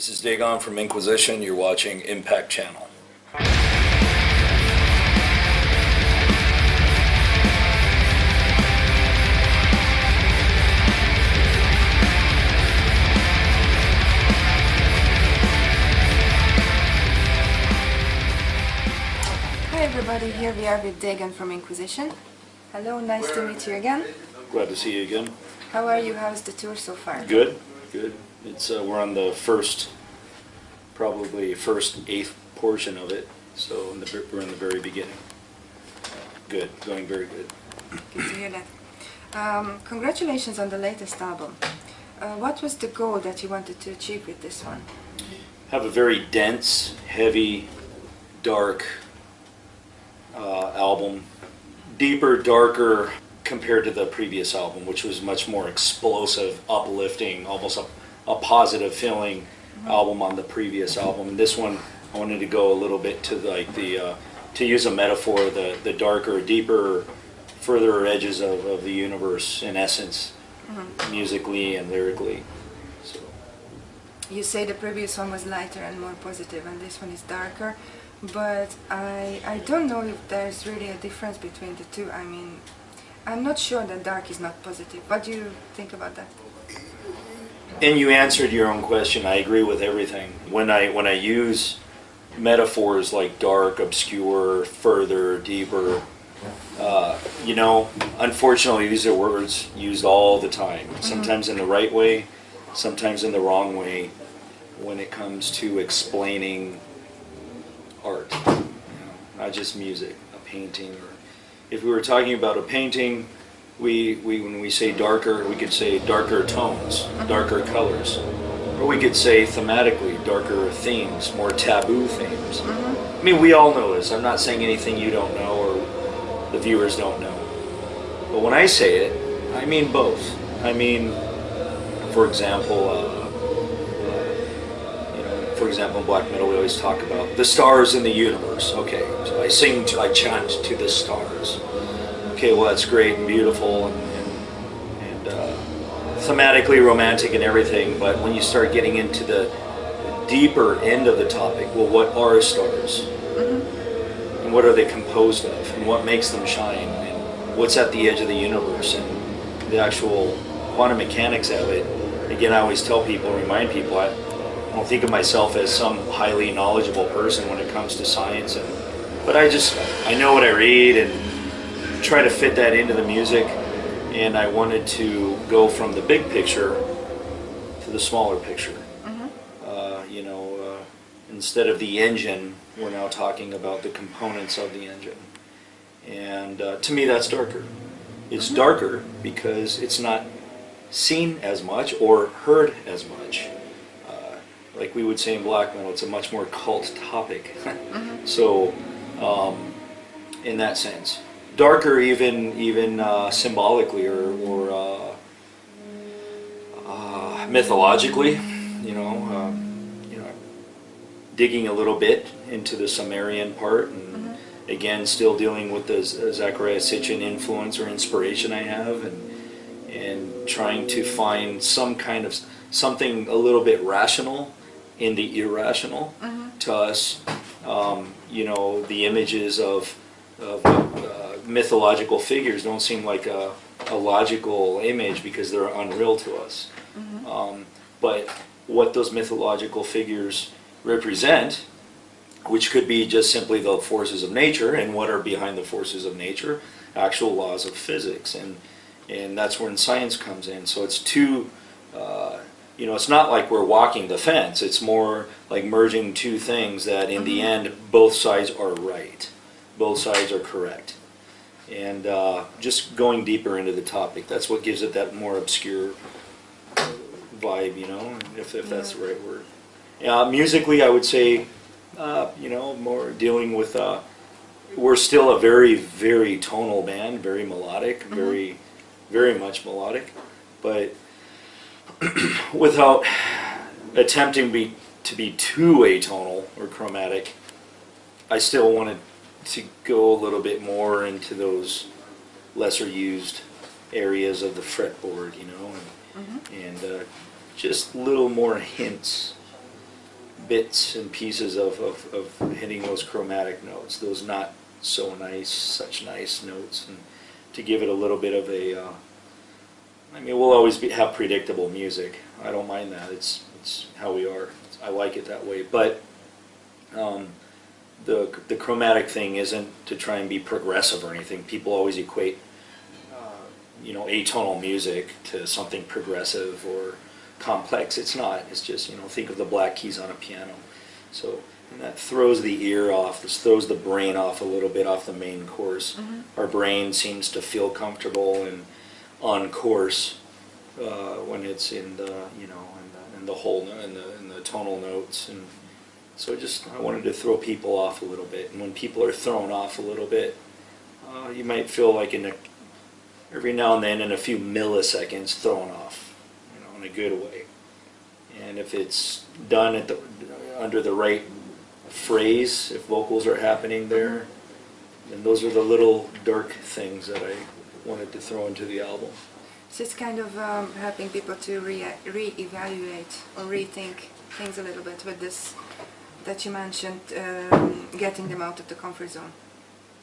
This is Dagon from Inquisition. You're watching Impact Channel. Hi everybody, here we are with Dagon from Inquisition. Hello, nice to meet you again. Glad to see you again. How are you? How's the tour so far? Good, good. It's we're on the probably first eighth portion of it, so we're in the very beginning. Good, going very good. Good to hear that. Congratulations on the latest album. What was the goal that you wanted to achieve with this one? Have a very dense, heavy, dark album. Deeper, darker compared to the previous album, which was much more explosive, uplifting, almost a positive feeling album on the previous album. And this one, I wanted to go a little bit to like to use a metaphor, the darker, deeper, further edges of the universe in essence, musically and lyrically. So. You say the previous one was lighter and more positive, and this one is darker, but I don't know if there's really a difference between the two. I mean, I'm not sure that dark is not positive. What do you think about that? And you answered your own question. I agree with everything. When I use metaphors like dark, obscure, further, deeper, unfortunately these are words used all the time. Sometimes in the right way, sometimes in the wrong way when it comes to explaining art. Not just music, a painting. Or if we were talking about a painting, when we say darker, we could say darker tones, darker colors. Or we could say thematically, darker themes, more taboo themes. I mean, we all know this. I'm not saying anything you don't know or the viewers don't know. But when I say it, I mean both. I mean, for example, in black metal we always talk about the stars in the universe. Okay, so I chant to the stars. Okay, well that's great and beautiful and thematically romantic and everything, but when you start getting into the deeper end of the topic, well, what are stars? And what are they composed of? And what makes them shine? And what's at the edge of the universe? And the actual quantum mechanics of it. Again, I always tell people, remind people, I don't think of myself as some highly knowledgeable person when it comes to science, but I know what I read and try to fit that into the music. And I wanted to go from the big picture to the smaller picture. Instead of the engine, we're now talking about the components of the engine. And to me, that's darker. It's darker because it's not seen as much or heard as much. Like we would say in black metal, it's a much more cult topic. So, in that sense. Darker, even symbolically or mythologically, digging a little bit into the Sumerian part, and again, still dealing with the Zachariah Sitchin influence or inspiration I have, and trying to find some kind of something a little bit rational in the irrational to us. The images of mythological figures don't seem like a logical image because they're unreal to us. But what those mythological figures represent, which could be just simply the forces of nature, and what are behind the forces of nature, actual laws of physics, and that's when science comes in. So it's it's not like we're walking the fence. It's more like merging two things that in the end both sides are right. Both sides are correct. And just going deeper into the topic, that's what gives it that more obscure vibe, if that's the right word. Musically, I would say, more dealing with, we're still a very, very tonal band, very melodic, very, very much melodic, but without attempting to be too atonal or chromatic. I still wanted to go a little bit more into those lesser used areas of the fretboard, and just little more hints bits and pieces of hitting those chromatic notes, those not so nice, such nice notes, and to give it a little bit of a, I mean, we'll always have predictable music. I don't mind that. It's how we are. I like it that way. But the chromatic thing isn't to try and be progressive or anything. People always equate, you know, atonal music to something progressive or complex. It's not. It's just, you know, think of the black keys on a piano. So and that throws the ear off. This throws the brain off a little bit off the main course. Our brain seems to feel comfortable and on course when it's in the, you know, in the whole in the tonal notes. And so I wanted to throw people off a little bit. And when people are thrown off a little bit, you might feel like every now and then in a few milliseconds thrown off, you know, in a good way. And if it's done under the right phrase, if vocals are happening there, then those are the little dark things that I wanted to throw into the album. So it's kind of helping people to re-evaluate or rethink things a little bit with this that you mentioned, getting them out of the comfort zone.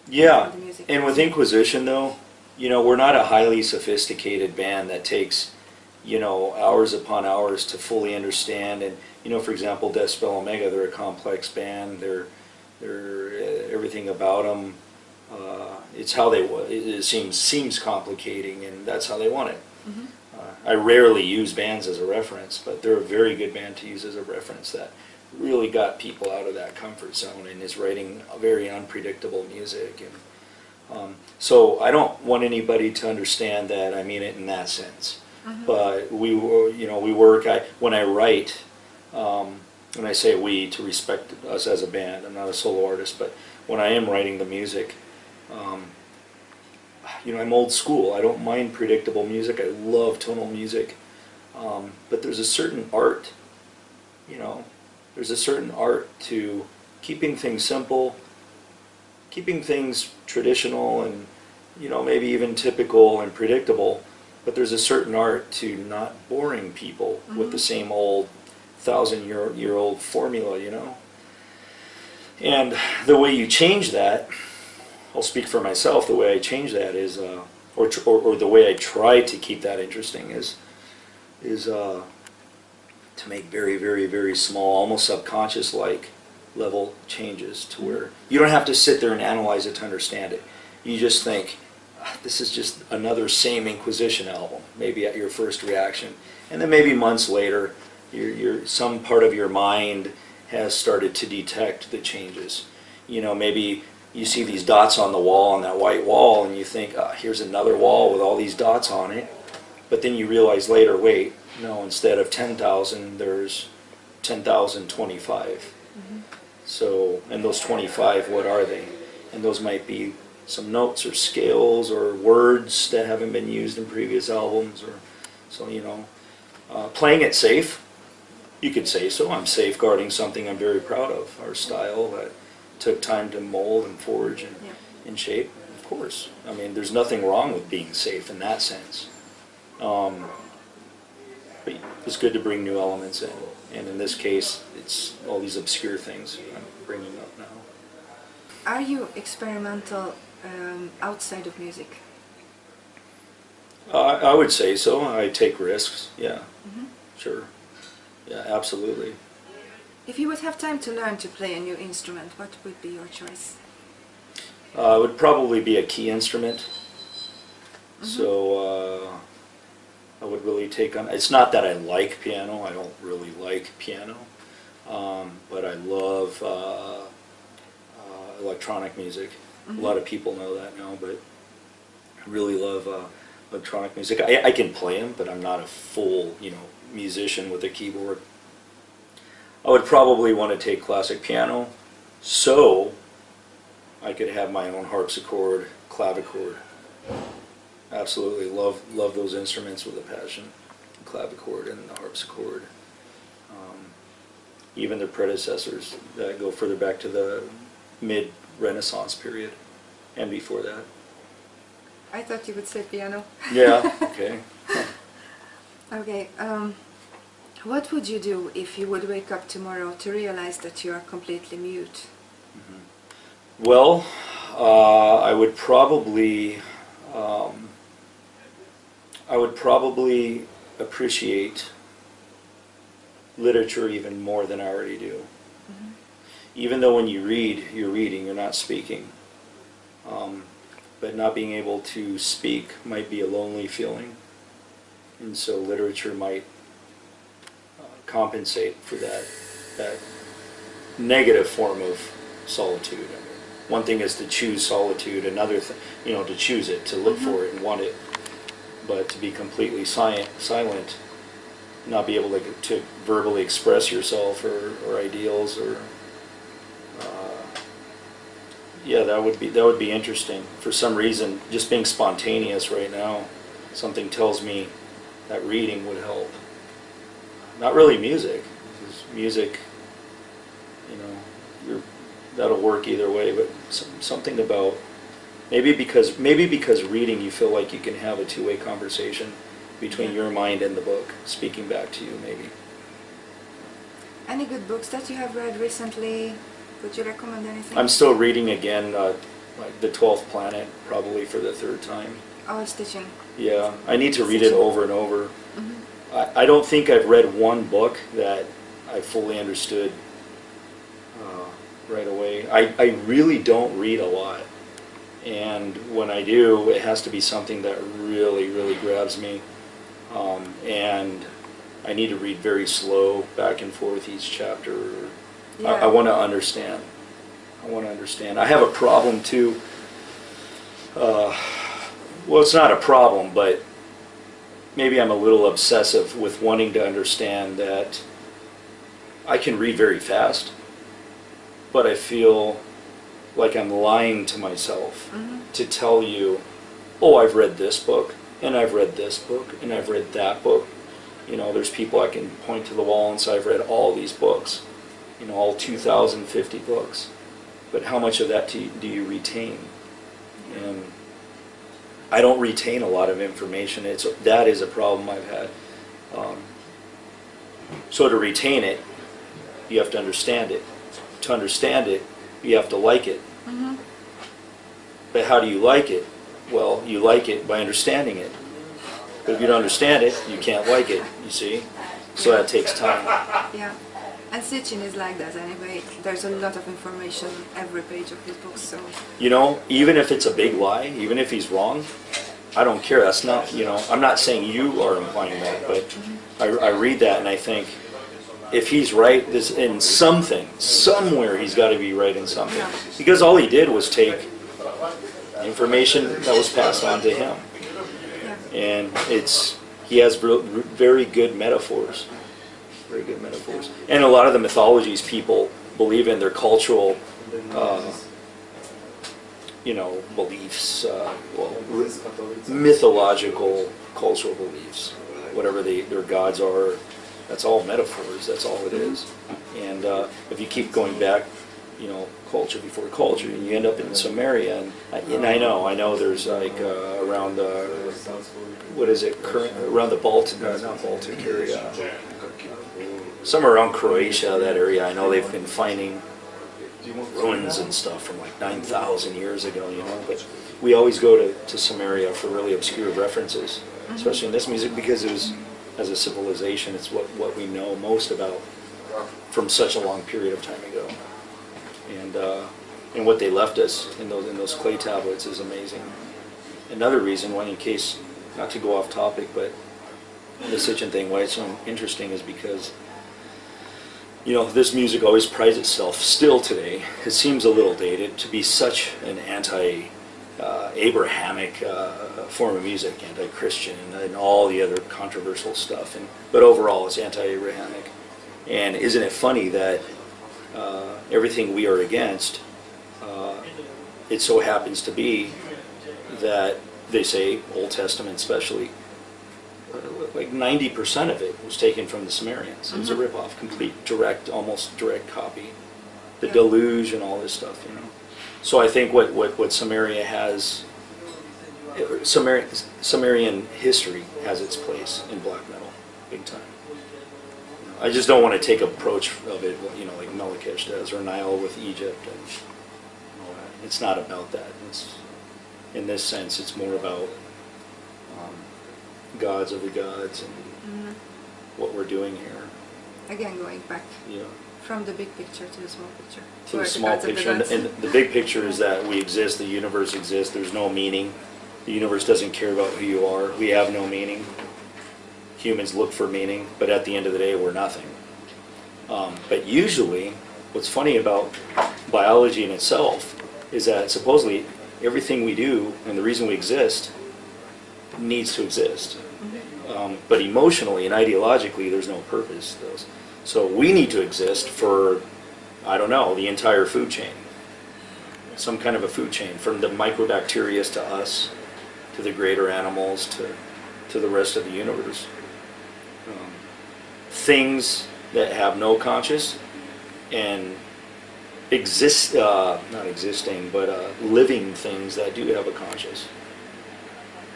Yeah, and with Inquisition though, you know, we're not a highly sophisticated band that takes, you know, hours upon hours to fully understand. And, you know, for example, Death Spell Omega, they're a complex band. They're everything about them. It's how it seems complicating, and that's how they want it. I rarely use bands as a reference, but they're a very good band to use as a reference that really got people out of that comfort zone and is writing very unpredictable music. And so I don't want anybody to understand that I mean it in that sense. But we work. When I write, when I say we, to respect us as a band, I'm not a solo artist, but when I am writing the music, you know, I'm old school. I don't mind predictable music. I love tonal music, but there's a certain art. You know, there's a certain art to keeping things simple, keeping things traditional, and, you know, maybe even typical and predictable. But there's a certain art to not boring people with the same old 1,000-year-old formula, you know. And the way you change that, I'll speak for myself, the way I change that is, or the way I try to keep that interesting is to make very, very, very small, almost subconscious-like level changes to where you don't have to sit there and analyze it to understand it. You just think, this is just another same Inquisition album, maybe at your first reaction. And then maybe months later, some part of your mind has started to detect the changes. You know, maybe you see these dots on the wall, on that white wall, and you think, here's another wall with all these dots on it. But then you realize later, wait, no, instead of 10,000, there's 10,025. So, and those 25, what are they? And those might be some notes or scales or words that haven't been used in previous albums. Or so, you know, playing it safe, you could say so. I'm safeguarding something I'm very proud of, our style that took time to mold and forge and shape. Of course, I mean, there's nothing wrong with being safe in that sense. But it's good to bring new elements in, and in this case, it's all these obscure things I'm bringing up now. Are you experimental outside of music? I would say so. I take risks, yeah, sure. Yeah, absolutely. If you would have time to learn to play a new instrument, what would be your choice? It would probably be a key instrument. So I would really take on, it's not that I like piano, I don't really like piano, but I love electronic music. A lot of people know that now, but I really love electronic music. I can play them, but I'm not a full, you know, musician with a keyboard. I would probably want to take classic piano, so I could have my own harpsichord, clavichord. Absolutely love those instruments with a passion, the clavichord and the harpsichord. Even their predecessors that go further back to the mid-Renaissance period and before that. I thought you would say piano. Yeah, okay. Okay. What would you do if you would wake up tomorrow to realize that you are completely mute? Well, I would probably appreciate literature even more than I already do. Even though when you read, you're reading, you're not speaking. But not being able to speak might be a lonely feeling. And so literature might compensate for that negative form of solitude. One thing is to choose solitude, another thing, to choose it, to look for it and want it. But to be completely silent, not be able to verbally express yourself or ideals or yeah, that would be interesting. For some reason, just being spontaneous right now, something tells me that reading would help. Not really music, because music, that'll work either way. But something about maybe because reading, you feel like you can have a two-way conversation between your mind and the book, speaking back to you, maybe. Any good books that you have read recently? Would you recommend anything? I'm still reading again, like The 12th Planet, probably for the third time. Oh, it's teaching. Yeah, I need to read it over and over. I don't think I've read one book that I fully understood right away. I really don't read a lot. And when I do, it has to be something that really, really grabs me. And I need to read very slow, back and forth each chapter. Yeah. I want to understand. I have a problem too. Well, it's not a problem, but maybe I'm a little obsessive with wanting to understand that I can read very fast, but I feel like I'm lying to myself to tell you, oh, I've read this book, and I've read this book, and I've read that book. There's people I can point to the wall and say, I've read all these books, all 2,050 books. But how much of that do you retain? And I don't retain a lot of information. That is a problem I've had. So to retain it, you have to understand it. To understand it, you have to like it. But how do you like it? Well, you like it by understanding it. But if you don't understand it, you can't like it, you see? So that takes time. Yeah. And Sitchin is like that anyway. There's a lot of information on every page of his book, so... Even if it's a big lie, even if he's wrong, I don't care. That's not, I'm not saying you are implying that, but I read that and I think, if he's right in something, somewhere he's got to be right in something. Yeah. Because all he did was take information that was passed on to him. Yeah. And he has very good metaphors. Very good metaphors. And a lot of the mythologies people believe in, their cultural, beliefs, mythological cultural beliefs, whatever their gods are, that's all metaphors, that's all it is. And if you keep going back, culture before culture, and you end up in Sumeria, and I know there's like around around the Baltic, not Baltic area, somewhere around Croatia, that area. I know they've been finding ruins and stuff from like 9,000 years ago, but we always go to Sumeria for really obscure references, especially in this music, because it was, as a civilization, it's what we know most about from such a long period of time ago. And what they left us in those clay tablets is amazing. Another reason why, in case, not to go off topic, but the Sitchin thing, why it's so interesting is because, this music always prides itself, still today, it seems a little dated, to be such an anti-Abrahamic form of music, anti-Christian, and all the other controversial stuff. But overall, it's anti-Abrahamic. And isn't it funny that everything we are against, it so happens to be that they say, Old Testament especially, like 90% of it was taken from the Sumerians. It was a ripoff, complete, almost direct copy. The deluge and all this stuff, So I think what Sumeria has, Sumerian history has its place in black metal, big time. I just don't want to take approach of it, you know, like Melchizedek does, or Nile with Egypt and all that. It's not about that. It's, in this sense, it's more about gods of the gods and what we're doing here. Again, going back Yeah. from the big picture to the small picture. To the Or small gods of the picture, and gods. the big picture is that we exist, the universe exists, there's no meaning. The universe doesn't care about who you are. We have no meaning. Humans look for meaning, but at the end of the day, we're nothing. But usually, what's funny about biology in itself is that supposedly everything we do and the reason we exist needs to exist. But emotionally and ideologically, there's no purpose. So we need to exist for, I don't know, the entire food chain. Some kind of a food chain, from the microbacteria to us, to the greater animals, to the rest of the universe. Things that have no conscious and exist, not existing, but living things that do have a conscious.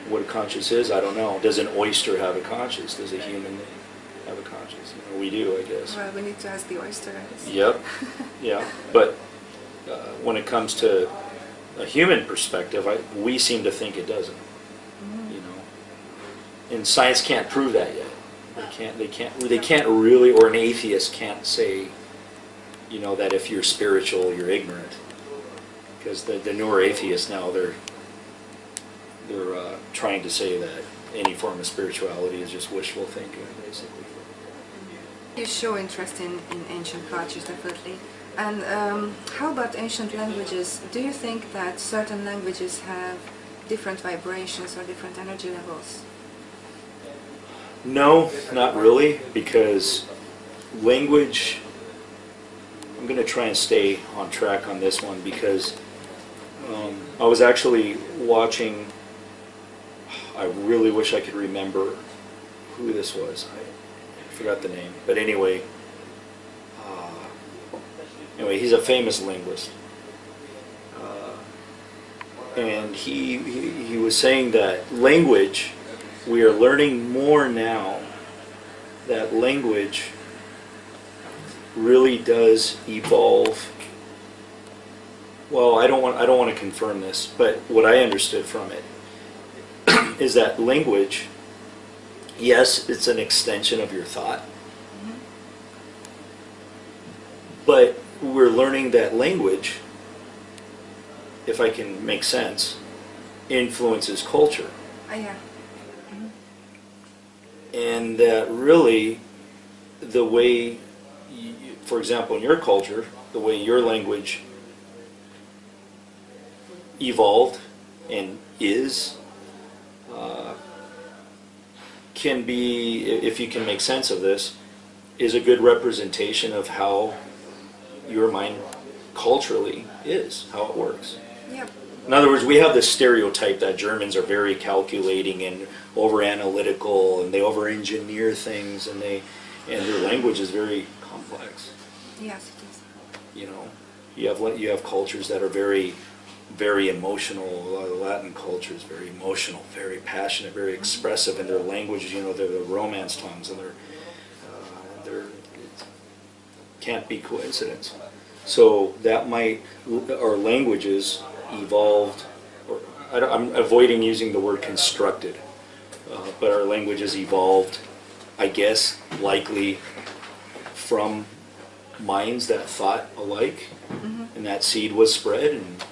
What a conscious is, I don't know. Does an oyster have a conscious? Does a human have a conscious? You know, we do, I guess. Well, we need to ask the oyster, I guess. Yep, yeah. But when it comes to a human perspective, we seem to think it doesn't. You know, and science can't prove that yet. They can't really, or an atheist can't say, you know, that if you're spiritual, you're ignorant. Because the newer atheists now, they're trying to say that any form of spirituality is just wishful thinking, basically. You show interest in ancient cultures, definitely. And how about ancient languages? Do you think that certain languages have different vibrations or different energy levels? No, not really, because language, I'm going to try and stay on track on this one, because I was actually watching, I really wish I could remember who this was. I forgot the name. But anyway, he's a famous linguist. And he was saying that language, we are learning more now that language really does evolve. Well, I don't want to confirm this, but what I understood from it is that language, yes, it's an extension of your thought, but we're learning that language, if I can make sense, influences culture. Yeah. And that really, the way, for example, in your culture, the way your language evolved and is, can be, if you can make sense of this, is a good representation of how your mind culturally is, how it works. Yep. In other words, we have this stereotype that Germans are very calculating and over-analytical, and they over-engineer things, and their language is very complex. Yes, it is. You know, you have cultures that are very, very emotional. A lot of the Latin culture is very emotional, very passionate, very expressive, and their language, you know, they're the Romance tongues, and it can't be coincidence. So that might, our languages evolved, or I'm avoiding using the word constructed, but our languages evolved, I guess, likely from minds that thought alike, and that seed was spread and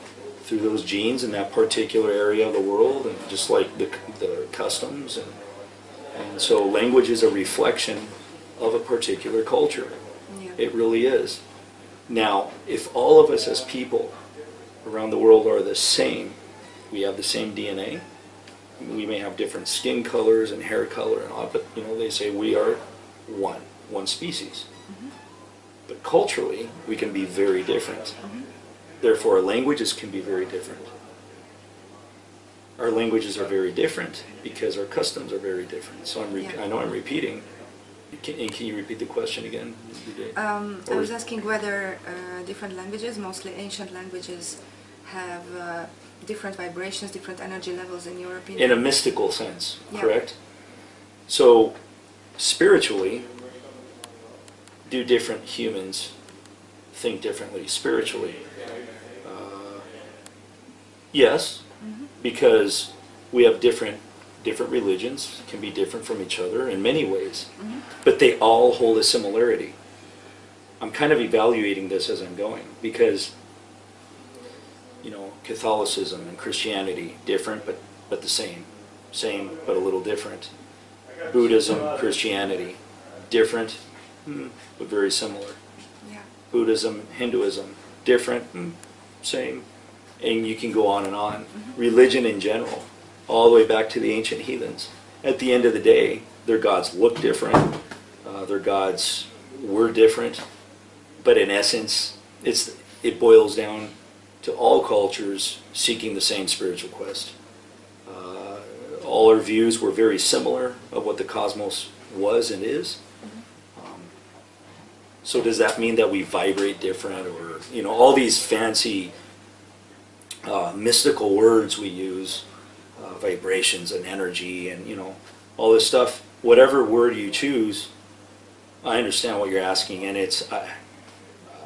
through those genes in that particular area of the world, and just like the customs, and so language is a reflection of a particular culture. Yeah. It really is. Now, if all of us as people around the world are the same, we have the same DNA, we may have different skin colors and hair color and all, but you know, they say we are one species. But culturally, we can be very different. Therefore, our languages can be very different. Our languages are very different because our customs are very different. So I know I'm repeating. Can you repeat the question again? I was asking whether different languages, mostly ancient languages, have different vibrations, different energy levels, in your opinion? In a mystical sense, Yeah. correct? So, spiritually, do different humans think differently spiritually? Yes, because we have different religions, can be different from each other in many ways, but they all hold a similarity. I'm kind of evaluating this as I'm going, because Catholicism and Christianity, different but the same but a little different. Buddhism, Christianity, different but very similar. Yeah. Buddhism, Hinduism, different, same, and you can go on and on. Religion in general, all the way back to the ancient heathens. At the end of the day, their gods look different, their gods were different, but in essence, it boils down to all cultures seeking the same spiritual quest. All our views were very similar of what the cosmos was and is. So does that mean that we vibrate different, or all these fancy mystical words we use, vibrations and energy and all this stuff? Whatever word you choose, I understand what you're asking, and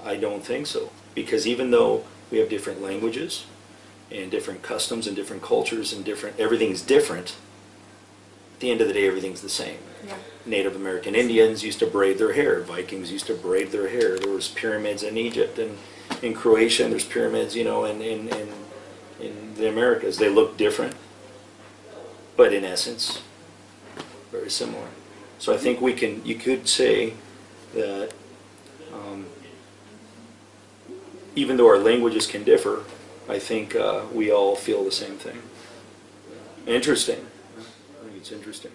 I don't think so, because even though we have different languages and different customs and different cultures and everything's different, at the end of the day everything's the same. Yeah. Native American Indians used to braid their hair. Vikings used to braid their hair. There was pyramids in Egypt, and in Croatia, and there's pyramids, in the Americas. They look different, but in essence, very similar. So I think you could say that even though our languages can differ, I think we all feel the same thing. Interesting. I think it's interesting.